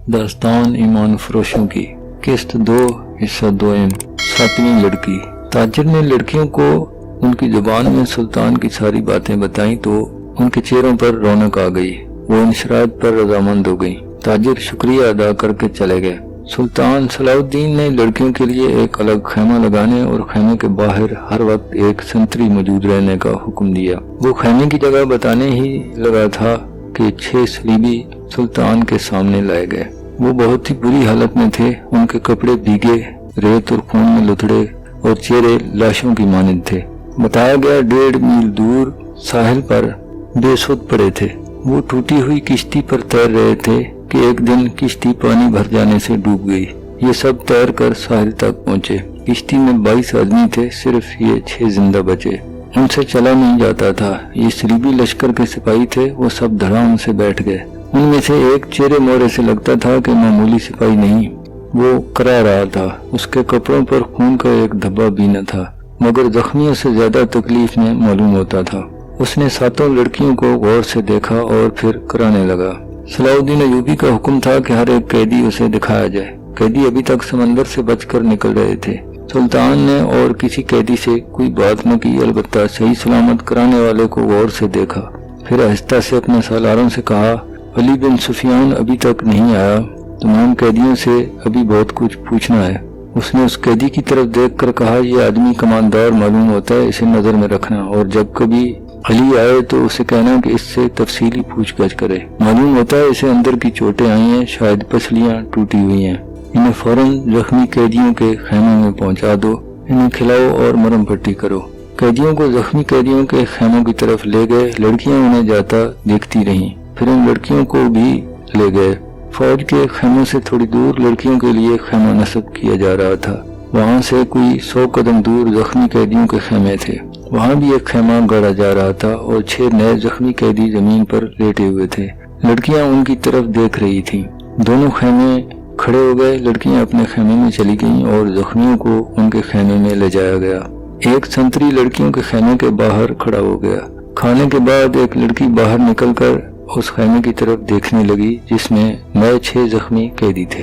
दास्तान ईमान फरोशों की किस्त 2 हिस्सा 2 सातवीं लड़की। ताजिर ने लड़कियों को उनकी जुबान में सुल्तान की सारी बातें बताई तो उनके चेहरों पर रौनक आ गई। वो इंशराद पर रजामंद हो गई। ताजिर शुक्रिया अदा करके चले गए। सुल्तान सलाउद्दीन ने लड़कियों के लिए एक अलग खैमा लगाने और खैमे के बाहर हर वक्त एक संतरी मौजूद रहने का हुक्म दिया। वो खैमे की जगह बताने ही लगा था कि 6 सलीबी सुल्तान के सामने लाए गए। वो बहुत ही बुरी हालत में थे। उनके कपड़े भीगे, रेत और खून में लुथड़े और चेहरे लाशों की मानिंद थे। बताया गया 1.5 मील दूर साहिल पर बेसुध पड़े थे। वो टूटी हुई किश्ती पर तैर रहे थे कि एक दिन किश्ती पानी भर जाने से डूब गई। ये सब तैर कर साहिल तक पहुंचे। किश्ती में 22 आदमी थे, सिर्फ ये 6 जिंदा बचे। उनसे चला नहीं जाता था। ये सलीबी लश्कर के सिपाही थे। वो सब धड़ाम से बैठ गए। उनमें से एक चेहरे मोहरे से लगता था कि मामूली सिपाही नहीं, वो करा रहा था। उसके कपड़ों पर खून का एक धब्बा भी न था, मगर जख्मियों से ज्यादा तकलीफ में मालूम होता था। उसने 7 लड़कियों को गौर से देखा और फिर कराने लगा। सलाउद्दीन अयूबी का हुक्म था कि हर एक कैदी उसे दिखाया जाए। कैदी अभी तक समंदर से बचकर निकल रहे थे। सुल्तान ने और किसी कैदी से कोई बात न की, अलबत्ता सही सलामत कराने वाले को गौर से देखा। फिर आहिस्ता से अपने सालारों से कहा, अली बिन सुफियान अभी तक नहीं आया। तमाम कैदियों से अभी बहुत कुछ पूछना है। उसने उस कैदी की तरफ देखकर कहा, यह आदमी कमानदार मालूम होता है, इसे नजर में रखना और जब कभी अली आए तो उसे कहना कि इससे तफसीली पूछगछ करे। मालूम होता है इसे अंदर की चोटें आई हैं, शायद पसलियां टूटी हुई हैं। इन्हें फौरन जख्मी कैदियों के खैमे में पहुंचा दो। इन्हें खिलाओ और मरहम पट्टी करो। कैदियों को जख्मी कैदियों के खैमों की तरफ ले गए। लड़कियां उन्हें जाता देखती रहीं। फिर उन लड़कियों को भी ले गए। फौज के खैमों से थोड़ी दूर लड़कियों के लिए खैमा नस्ब किया जा रहा था। वहां से कोई 100 कदम दूर जख्मी कैदियों के खैमे थे। वहां भी एक खैमा गढ़ा जा रहा था और 6 नए जख्मी कैदी जमीन पर लेटे हुए थे। लड़कियां उनकी तरफ देख रही थीं। दोनों खैमे खड़े हो गए। लड़कियां अपने खैमे में चली गईं और जख्मियों को उनके खैमे में ले जाया गया। एक संतरी लड़कियों के खैमे के बाहर खड़ा हो गया। खाने के बाद एक लड़की बाहर निकलकर उस खैमे की तरफ देखने लगी जिसमें नए 6 जख्मी कैदी थे।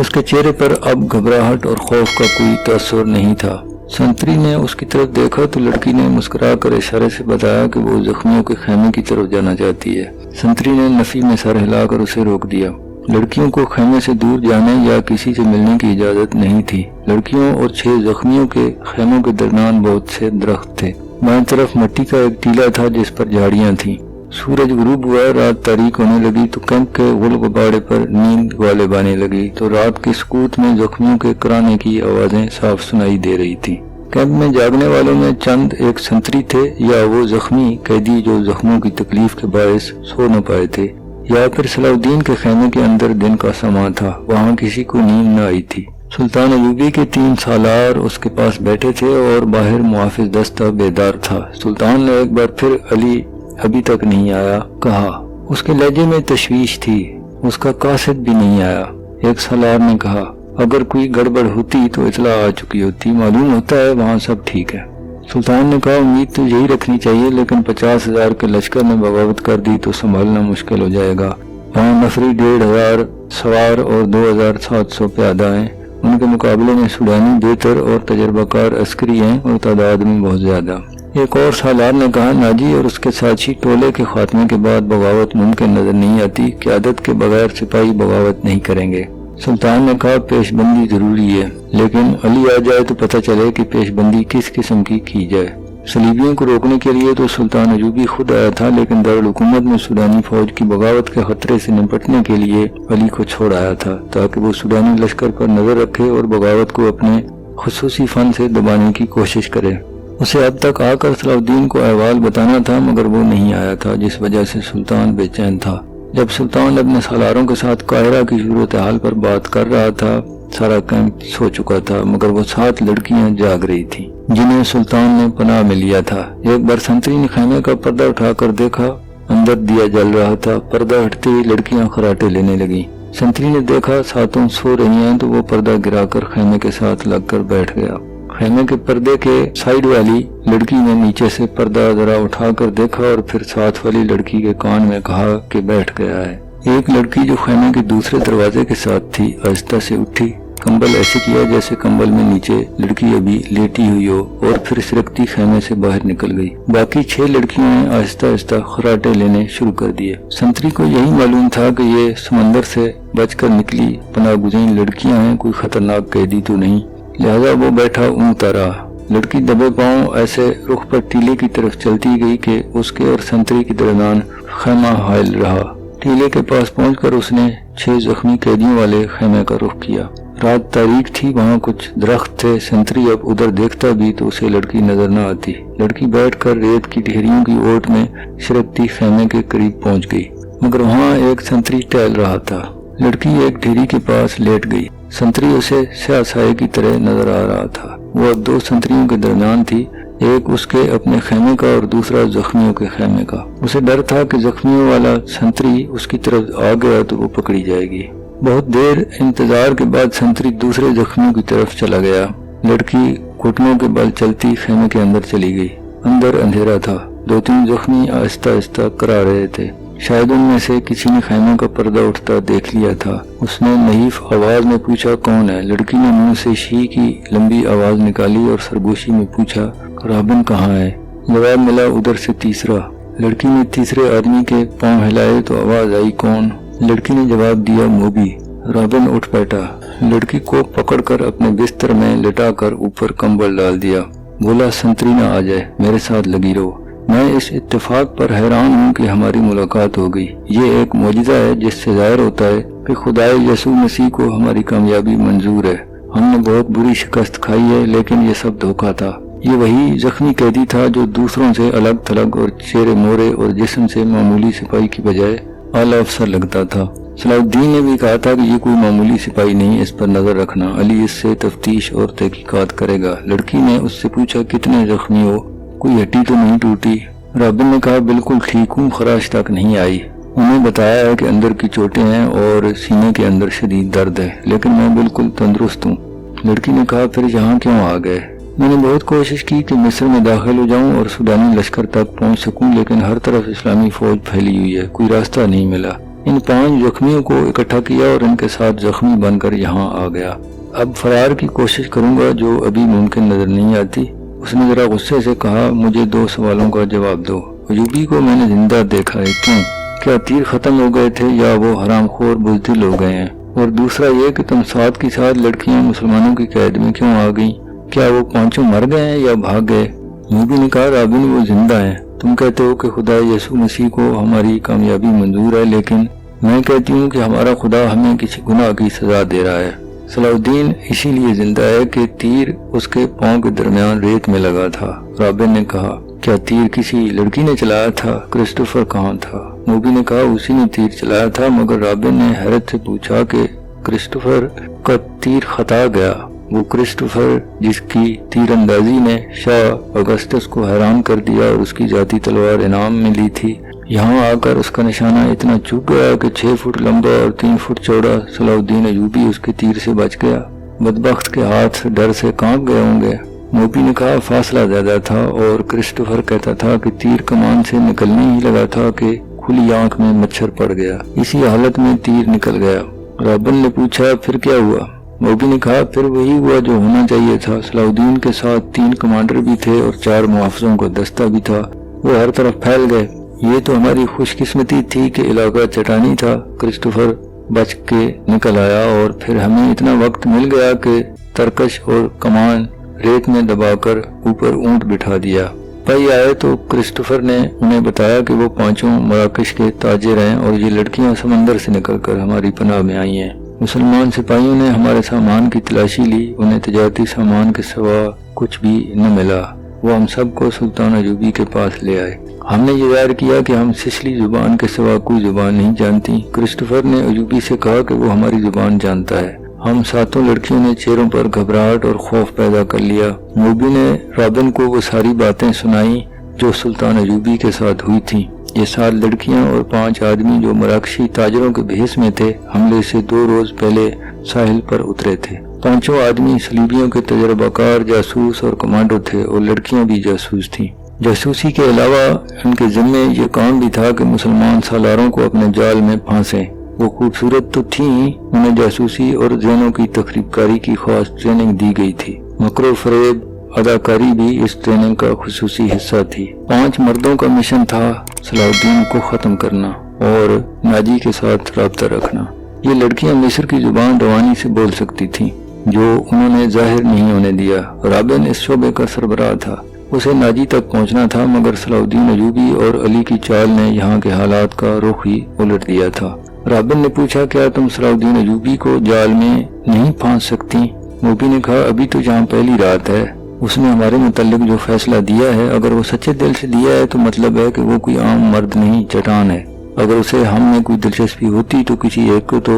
उसके चेहरे पर अब घबराहट और खौफ का कोई तासुर नहीं था। संतरी ने उसकी तरफ देखा तो लड़की ने मुस्कुराकर इशारे से बताया कि वो जख्मियों के खैमे की तरफ जाना चाहती है। संतरी ने नफी में सर हिलाकर उसे रोक दिया। लड़कियों को खैमे से दूर जाने या किसी से मिलने की इजाजत नहीं थी। लड़कियों और 6 जख्मियों के खैमों के दरमियान बहुत से दरख्त थे। बाईं तरफ मिट्टी का एक टीला था जिस पर झाड़ियां थीं। सूरज गुरूब हुआ, रात तारीक होने लगी तो कैंप के गुल गुब्बारे पर नींद वाले बाने लगी तो रात के सुकूत में जख्मियों के कराने की आवाजें साफ सुनाई दे रही थी। कैंप में जागने वालों में चंद एक संतरी थे या वो जख्मी कैदी जो जख्मों की तकलीफ के बायस सो न पाए थे, या फिर सलाउद्दीन के खैमे के अंदर दिन का समा था, वहाँ किसी को नींद न आई थी। सुल्तान अयूबी के 3 सालार उसके पास बैठे थे और बाहर मुहाफिज दस्ता बेदार था। सुल्तान ने एक बार फिर अली अभी तक नहीं आया कहा। उसके लहजे में तशवीश थी। उसका कासिद भी नहीं आया। एक सालार ने कहा, अगर कोई गड़बड़ होती तो इतला आ चुकी होती, मालूम होता है वहाँ सब ठीक है। सुल्तान ने कहा, उम्मीद तो यही रखनी चाहिए, लेकिन 50,000 के लश्कर ने बगावत कर दी तो संभालना मुश्किल हो जाएगा। वहाँ नफरी 1,500 सवार और 2,700 प्यादा हैं। उनके मुकाबले में सूडानी बेहतर और तजर्बाकार अस्करी हैं और तादाद में बहुत ज्यादा। एक और सालार ने कहा, नाजी और उसके साथी टोले के खात्मे के बाद बगावत मुमकिन नजर नहीं आती। क़यादत के बगैर सिपाही बगावत नहीं करेंगे। सुल्तान ने कहा, पेशबंदी जरूरी है, लेकिन अली आ जाए तो पता चले कि पेशबंदी किस किस्म की जाए। सलीबियों को रोकने के लिए तो सुल्तान अयूबी खुद आया था, लेकिन दारुल हुकूमत में सूडानी फौज की बगावत के खतरे से निपटने के लिए अली को छोड़ आया था ताकि वो सूडानी लश्कर पर नजर रखे और बगावत को अपने खुसूसी फन से दबाने की कोशिश करे। उसे अब तक आकर सलाउद्दीन को अहवाल बताना था, मगर वो नहीं आया था, जिस वजह से सुल्तान बेचैन था। जब सुल्तान अपने सालारों के साथ काहिरा की सूरत हाल पर बात कर रहा था, सारा कैंप सो चुका था, मगर वो 7 लड़कियां जाग रही थीं, जिन्हें सुल्तान ने पनाह में लिया था। एक बार संतरी ने खैमे का पर्दा उठाकर देखा, अंदर दिया जल रहा था। पर्दा हटते ही लड़कियां खराटे लेने लगी। संतरी ने देखा 7 सो रही हैं तो वो पर्दा गिराकर खैमे के साथ लगकर बैठ गया। खैमे के पर्दे के साइड वाली लड़की ने नीचे से पर्दा जरा उठाकर देखा और फिर साथ वाली लड़की के कान में कहा कि बैठ गया है। ایک لڑکی جو خیمے کے دوسرے دروازے کے ساتھ تھی آہستہ سے اٹھی، کمبل ایسے کیا جیسے کمبل میں نیچے لڑکی ابھی لیٹی ہوئی ہو، اور پھر سرکتی خیمے سے باہر نکل گئی۔ باقی 6 لڑکیوں نے آہستہ آہستہ خراٹے لینے شروع کر دیے۔ سنتری کو یہی معلوم تھا کہ یہ سمندر سے بچ کر نکلی پناہ گزین لڑکیاں ہیں، کوئی خطرناک قیدی تو نہیں، لہذا وہ بیٹھا اونگتا رہا۔ لڑکی دبے پاؤں ایسے رخ پر ٹیلے کی طرف چلتی گئی کہ اس کے اور سنتری کے درمیان خیمہ حائل رہا۔ ٹیلے کے پاس پہنچ کر اس نے 6 زخمی قیدیوں والے خیمے کا رخ کیا۔ رات تاریک تھی، وہاں کچھ درخت تھے، سنتری اب ادھر دیکھتا بھی تو اسے لڑکی نظر نہ آتی۔ لڑکی بیٹھ کر ریت کی ڈھیریوں کی اوٹ میں سرکتی خیمے کے قریب پہنچ گئی، مگر وہاں ایک سنتری ٹہل رہا تھا۔ لڑکی ایک ڈھیری کے پاس لیٹ گئی، سنتری اسے سیاہ سائے کی طرح نظر آ رہا تھا۔ وہ 2 سنتریوں کے درمیان تھی، ایک اس کے اپنے خیمے کا اور دوسرا زخمیوں کے خیمے کا۔ اسے ڈر تھا کہ زخمیوں والا سنتری اس کی طرف آ گیا تو وہ پکڑی جائے گی۔ بہت دیر انتظار کے بعد سنتری دوسرے زخمیوں کی طرف چلا گیا۔ لڑکی گھٹنوں کے بل چلتی خیمے کے اندر چلی گئی۔ اندر اندھیرا تھا، 2-3 زخمی آہستہ آہستہ کرا رہے تھے، شاید ان میں سے کسی نے خیموں کا پردہ اٹھتا دیکھ لیا تھا۔ اس نے نحیف آواز میں پوچھا کون ہے؟ لڑکی نے منہ سے شی کی لمبی آواز نکالی اور سرگوشی میں پوچھا رابن کہاں ہے؟ جواب ملا ادھر سے تیسرا۔ لڑکی نے تیسرے آدمی کے پاؤں ہلائے تو آواز آئی کون؟ لڑکی نے جواب دیا موبی۔ رابن اٹھ بیٹھا، لڑکی کو پکڑ کر اپنے بستر میں لٹا کر اوپر کمبل ڈال دیا، بولا سنتری نہ آ جائے، میرے ساتھ لگی رہو۔ میں اس اتفاق پر حیران ہوں کہ ہماری ملاقات ہو گئی۔ یہ ایک معجزہ ہے جس سے ظاہر ہوتا ہے کہ خدائے یسوع مسیح کو ہماری کامیابی منظور ہے۔ ہم نے بہت بری شکست کھائی ہے، لیکن یہ سب دھوکہ تھا۔ یہ وہی زخمی قیدی تھا جو دوسروں سے الگ تھلگ اور چہرے مورے اور جسم سے معمولی سپاہی کی بجائے اعلی افسر لگتا تھا۔ صلاح الدین نے بھی کہا تھا کہ یہ کوئی معمولی سپاہی نہیں، اس پر نظر رکھنا، علی اس سے تفتیش اور تحقیقات کرے گا۔ لڑکی نے اس سے پوچھا کتنے زخمی ہو؟ کوئی ہڈی تو نہیں ٹوٹی؟ رابن نے کہا بالکل ٹھیک ہوں، خراش تک نہیں آئی۔ انہیں بتایا ہے کہ اندر کی چوٹیں ہیں اور سینے کے اندر شدید درد ہے، لیکن میں بالکل تندرست ہوں۔ لڑکی نے کہا پھر یہاں کیوں آ گئے؟ میں نے بہت کوشش کی کہ مصر میں داخل ہو جاؤں اور سودانی لشکر تک پہنچ سکوں، لیکن ہر طرف اسلامی فوج پھیلی ہوئی ہے، کوئی راستہ نہیں ملا۔ ان 5 زخمیوں کو اکٹھا کیا اور ان کے ساتھ زخمی بن کر یہاں آ گیا۔ اب فرار کی کوشش کروں گا جو ابھی ممکن نظر نہیں آتی۔ اس نے ذرا غصے سے کہا مجھے 2 سوالوں کا جواب دو۔ ایوبی کو میں نے زندہ دیکھا ہے، کیوں؟ کیا تیر ختم ہو گئے تھے یا وہ حرام خور بزدل ہو گئے ہیں؟ اور دوسرا یہ کہ تم ساتھ کی ساتھ لڑکیاں مسلمانوں کی قید میں کیوں آ گئیں؟ کیا وہ 5 مر گئے ہیں یا بھاگ گئے؟ ایوبی نے کہا رابن وہ زندہ ہیں۔ تم کہتے ہو کہ خدا یسوع مسیح کو ہماری کامیابی منظور ہے، لیکن میں کہتی ہوں کہ ہمارا خدا ہمیں کسی گناہ کی سزا دے رہا ہے۔ صلاح الدین اسی لیے زندہ ہے کہ تیر اس کے پاؤں کے درمیان ریت میں لگا تھا۔ رابن نے کہا کیا تیر کسی لڑکی نے چلایا تھا؟ کرسٹوفر کہاں تھا؟ موبی نے کہا اسی نے تیر چلایا تھا، مگر رابن نے حیرت سے پوچھا کہ کرسٹوفر کا تیر خطا گیا، وہ کرسٹوفر جس کی تیر اندازی نے شاہ اگسٹس کو حیران کر دیا اور اس کی ذاتی تلوار انعام میں لی تھی، یہاں آ کر اس کا نشانہ اتنا چوک گیا کہ 6 فٹ لمبا اور 3 فٹ چوڑا صلاح الدین ایوبی اس کے تیر سے بچ گیا۔ بدبخت کے ہاتھ ڈر سے کانپ گئے ہوں گے۔ موبی نے کہا فاصلہ زیادہ تھا اور کرسٹوفر کہتا تھا کہ تیر کمان سے نکلنے ہی لگا تھا کہ کھلی آنکھ میں مچھر پڑ گیا، اسی حالت میں تیر نکل گیا۔ رابن نے پوچھا پھر کیا ہوا؟ موبی نے کہا پھر وہی ہوا جو ہونا چاہیے تھا، صلاح الدین کے ساتھ 3 کمانڈر بھی تھے اور 4 محافظوں کا دستہ بھی تھا، وہ ہر طرف پھیل گئے۔ یہ تو ہماری خوش قسمتی تھی کہ علاقہ چٹانی تھا، کرسٹوفر بچ کے نکل آیا اور پھر ہمیں اتنا وقت مل گیا کہ ترکش اور کمان ریت میں دبا کر اوپر اونٹ بٹھا دیا۔ بھائی آئے تو کرسٹوفر نے انہیں بتایا کہ وہ 5 مراکش کے تاجر ہیں اور یہ لڑکیاں سمندر سے نکل کر ہماری پناہ میں آئی ہیں۔ مسلمان سپاہیوں نے ہمارے سامان کی تلاشی لی، انہیں تجارتی سامان کے سوا کچھ بھی نہ ملا، وہ ہم سب کو سلطان ایوبی کے پاس لے آئے۔ ہم نے یہ ظاہر کیا کہ ہم سسلی زبان کے سوا کوئی زبان نہیں جانتی۔ کرسٹوفر نے ایوبی سے کہا کہ وہ ہماری زبان جانتا ہے۔ ہم 7 لڑکیوں نے چہروں پر گھبراہٹ اور خوف پیدا کر لیا۔ موبی نے رابن کو وہ ساری باتیں سنائیں جو سلطان ایوبی کے ساتھ ہوئی تھیں۔ یہ 7 لڑکیاں اور 5 آدمی جو مراکشی تاجروں کے بھیس میں تھے، حملے سے 2 روز پہلے ساحل پر اترے تھے۔ 5 آدمی صلیبیوں کے تجربہ کار جاسوس اور کمانڈو تھے اور لڑکیاں بھی جاسوس تھیں۔ جاسوسی کے علاوہ ان کے ذمے یہ کام بھی تھا کہ مسلمان سالاروں کو اپنے جال میں پھانسیں۔ वो खूबसूरत तो थी, उन्हें जासूसी और ज़हनों की तखरीब कारी की खास ट्रेनिंग दी गई थी। मकरो फरेब अदाकारी भी इस ट्रेनिंग का खुसूसी हिस्सा थी। 5 मर्दों का मिशन था सलाउद्दीन को ख़त्म करना और नाजी के साथ रब्ता रखना। ये लड़कियां मिस्र की जुबान रवानी से बोल सकती थीं, जो उन्होंने जाहिर नहीं होने दिया। राबिन इस शोबे का सरबराह था, उसे नाजी तक पहुंचना था, मगर सलाउद्दीन अयूबी और अली की चाल ने यहाँ के हालात का रुख ही उलट दिया था। राबिन ने पूछा, क्या तुम सलाउद्दीन अयूबी को जाल में नहीं फांस सकती? मोबी ने कहा, अभी तो जहाँ पहली रात है, उसने हमारे मुतालिक जो फैसला दिया है, अगर वो सच्चे दिल से दिया है तो मतलब है कि वो कोई आम मर्द नहीं, चट्टान है। अगर उसे हम में कोई दिलचस्पी होती तो किसी एक को तो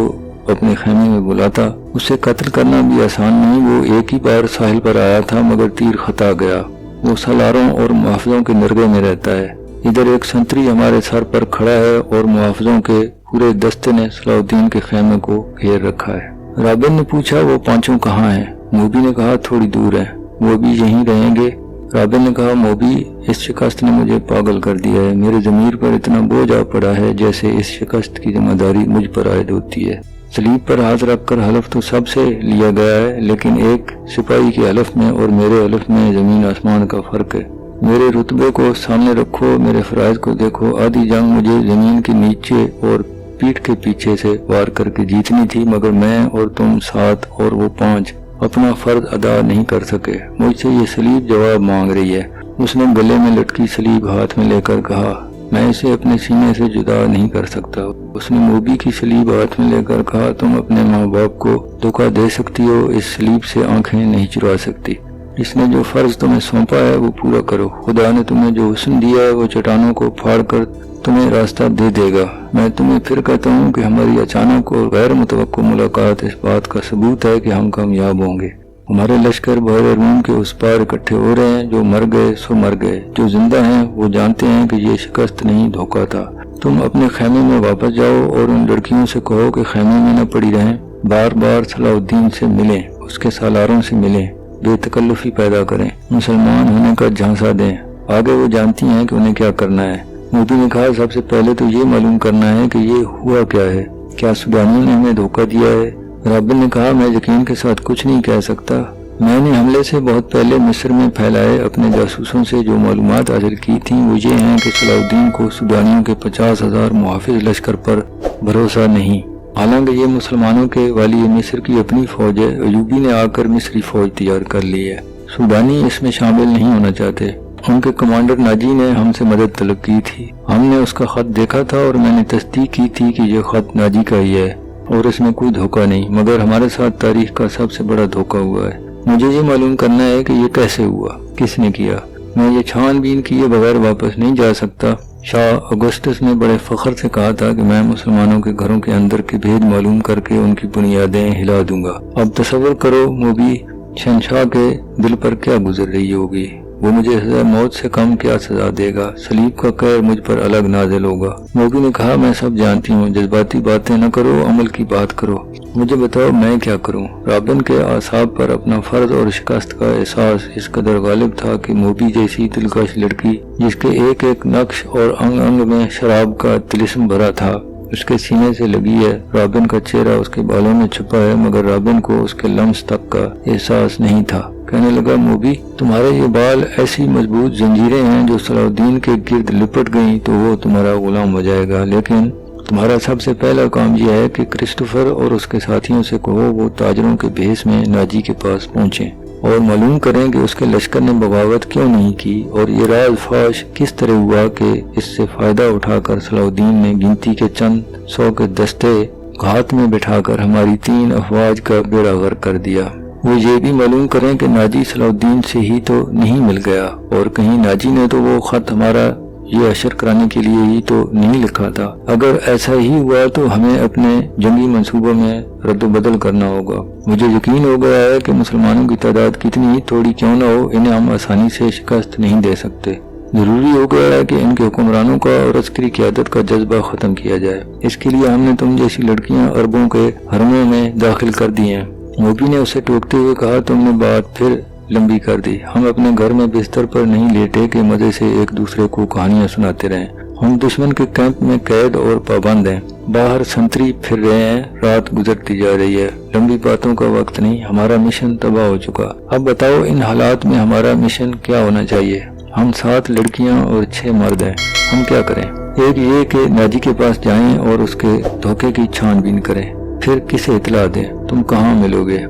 अपने खेमे में बुलाता। उसे कत्ल करना भी आसान नहीं। वो एक ही बार साहिल पर आया था, मगर तीर खता गया। वो सलारों और मुहाफिजों के नरगे में रहता है। इधर एक संतरी हमारे सर पर खड़ा है और मुहाफिजों के पूरे दस्ते ने सलाउद्दीन के खेमे को घेर रखा है। राबिन ने पूछा, वो पांचों कहाँ हैं? मोबी ने कहा, थोड़ी दूर है, वो भी यहीं रहेंगे। राबिन ने कहा, मोबी, इस शिकस्त ने मुझे पागल कर दिया है। मेरे ज़मीर पर इतना बोझ आ पड़ा है जैसे इस शिकस्त की जिम्मेदारी मुझ पर आयद होती है। सलीब पर हाथ रखकर हलफ तो सबसे लिया गया है, लेकिन एक सिपाही के हलफ में और मेरे हलफ में ज़मीन आसमान का फ़र्क है। मेरे रुतबे को सामने रखो, मेरे फ़राइज़ को देखो। आधी जंग मुझे ज़मीन के नीचे और पीठ के पीछे से वार करके जीतनी थी, मगर मैं और तुम 7 और वो 5 अपना फर्ज अदा नहीं कर सके। मुझसे ये सलीब जवाब मांग रही है। उसने गले में लटकी सलीब हाथ में लेकर कहा, मैं इसे अपने सीने से जुदा नहीं कर सकता। उसने मोबी की सलीब हाथ में लेकर कहा, तुम अपने माँ बाप को धोखा दे सकती हो, इस सलीब से आंखें नहीं चुरा सकती। इसने जो फर्ज तुम्हें सौंपा है वो पूरा करो। खुदा ने तुम्हें जो हुस्न दिया है वो चट्टानों को फाड़ कर तुम्हें रास्ता दे देगा। मैं तुम्हें फिर कहता हूँ कि हमारी अचानक और गैर मुतवक्को मुलाकात इस बात का सबूत है कि हम कामयाब होंगे। हमारे लश्कर बहर रूम के उस पार इकट्ठे हो रहे हैं। जो मर गए सो मर गए, जो जिंदा हैं वो जानते हैं कि ये शिकस्त नहीं, धोखा था। तुम अपने खेमे में वापस जाओ और उन लड़कियों से कहो कि खेमे में न पड़ी रहें, बार बार सलाउद्दीन से मिलें, उसके सालारों से मिलें, बेतकल्लुफी पैदा करें, मुसलमान होने का झांसा दें। आगे वो जानती हैं कि उन्हें क्या करना है। मोदी ने कहा, सबसे पहले तो ये मालूम करना है कि ये हुआ क्या है। क्या सूडानियों ने हमें धोखा दिया है? राबिन ने कहा, मैं यकीन के साथ कुछ नहीं कह सकता। मैंने हमले से बहुत पहले मिस्र में फैलाए अपने जासूसों से जो मालूमात हासिल की थी वो ये हैं कि सलाउद्दीन को सूडानियों के 50,000 मुहाफिज लश्कर पर भरोसा नहीं। हालांकि ये मुसलमानों के वाली मिस्र की अपनी फौज है। अयूबी ने आकर मिस्री फौज तैयार कर ली है। सूडानी इसमें शामिल नहीं होना चाहते। उनके कमांडर नाजी ने हमसे मदद तलब की थी। हमने उसका खत देखा था और मैंने तस्दीक की थी कि यह खत नाजी का ही है और इसमें कोई धोखा नहीं। मगर हमारे साथ तारीख का सबसे बड़ा धोखा हुआ है। मुझे ये मालूम करना है कि ये कैसे हुआ, किसने किया। मैं ये छानबीन किए बगैर वापस नहीं जा सकता। शाह अगस्टस ने बड़े फख्र से कहा था कि मैं मुसलमानों के घरों के अंदर के भेद मालूम करके उनकी बुनियादें हिला दूंगा। अब तसव्वुर करो मोबी, शहंशाह के दिल पर क्या गुजर रही होगी। वो मुझे सजा मौत से कम क्या सजा देगा। सलीब का कहर मुझ पर अलग नाजिल होगा। मोबी ने कहा, मैं सब जानती हूँ, जज्बाती बातें न करो, अमल की बात करो। मुझे बताओ मैं क्या करूँ। राबिन के आसाब पर अपना फर्ज और शिकस्त का एहसास इस कदर गालिब था कि मोबी जैसी दिलकश लड़की, जिसके एक एक नक्श और अंग अंग में शराब का तिलिस्म भरा था, उसके सीने से लगी है। राबिन का चेहरा उसके बालों में छुपा है, मगर राबिन को उसके लम्स तक का एहसास नहीं था। कहने लगा, मोबी, तुम्हारे ये बाल ऐसी मजबूत जंजीरें हैं जो सलाउद्दीन के गिर्द लिपट गईं तो वो तुम्हारा गुलाम हो जाएगा। लेकिन तुम्हारा सबसे पहला काम यह है कि क्रिस्टोफर और उसके साथियों से कहो वो ताजरों के भेस में नाजी के पास पहुंचे और मालूम करें कि उसके लश्कर ने बगावत क्यों नहीं की और ये राज फाश किस तरह हुआ कि इससे फायदा उठाकर सलाउद्दीन ने गिनती के चंद 100 के दस्ते घात में बिठाकर हमारी 3 अफवाज का बेड़ा गर्क कर दिया। वो ये भी मालूम करें कि नाजी सलाउद्दीन से ही तो नहीं मिल गया और कहीं नाजी ने तो वो खत हमारा ये अशर कराने के लिए ही तो नहीं लिखा था। अगर ऐसा ही हुआ तो हमें अपने जंगी मंसूबों में रद्द-बदल करना होगा। मुझे यकीन हो गया है कि मुसलमानों की तादाद कितनी ही थोड़ी क्यों न हो, इन्हें हम आसानी से शिकस्त नहीं दे सकते। जरूरी हो गया है कि इनके हुक्मरानों का और अस्करी क़यादत का जज्बा खत्म किया जाए। इसके लिए हमने तुम जैसी लड़कियां अरबों के हरमों में दाखिल कर दी हैं। मोबी ने उसे टोकते हुए कहा, तुमने बात फिर लंबी कर दी। हम अपने घर में बिस्तर पर नहीं लेटे कि मजे से एक दूसरे को कहानियां सुनाते रहें। हम दुश्मन के कैंप में कैद और पाबंद हैं। बाहर संतरी फिर रहे हैं, रात गुजरती जा रही है। लंबी बातों का वक्त नहीं, हमारा मिशन तबाह हो चुका। अब बताओ इन हालात में हमारा मिशन क्या होना चाहिए? हम 7 लड़कियां और 6 मर्द हैं, हम क्या करें? एक ये कि नाजी के पास जाएं और उसके धोखे की छानबीन करें। फिर किसे इतला दें? तुम कहाँ मिलोगे?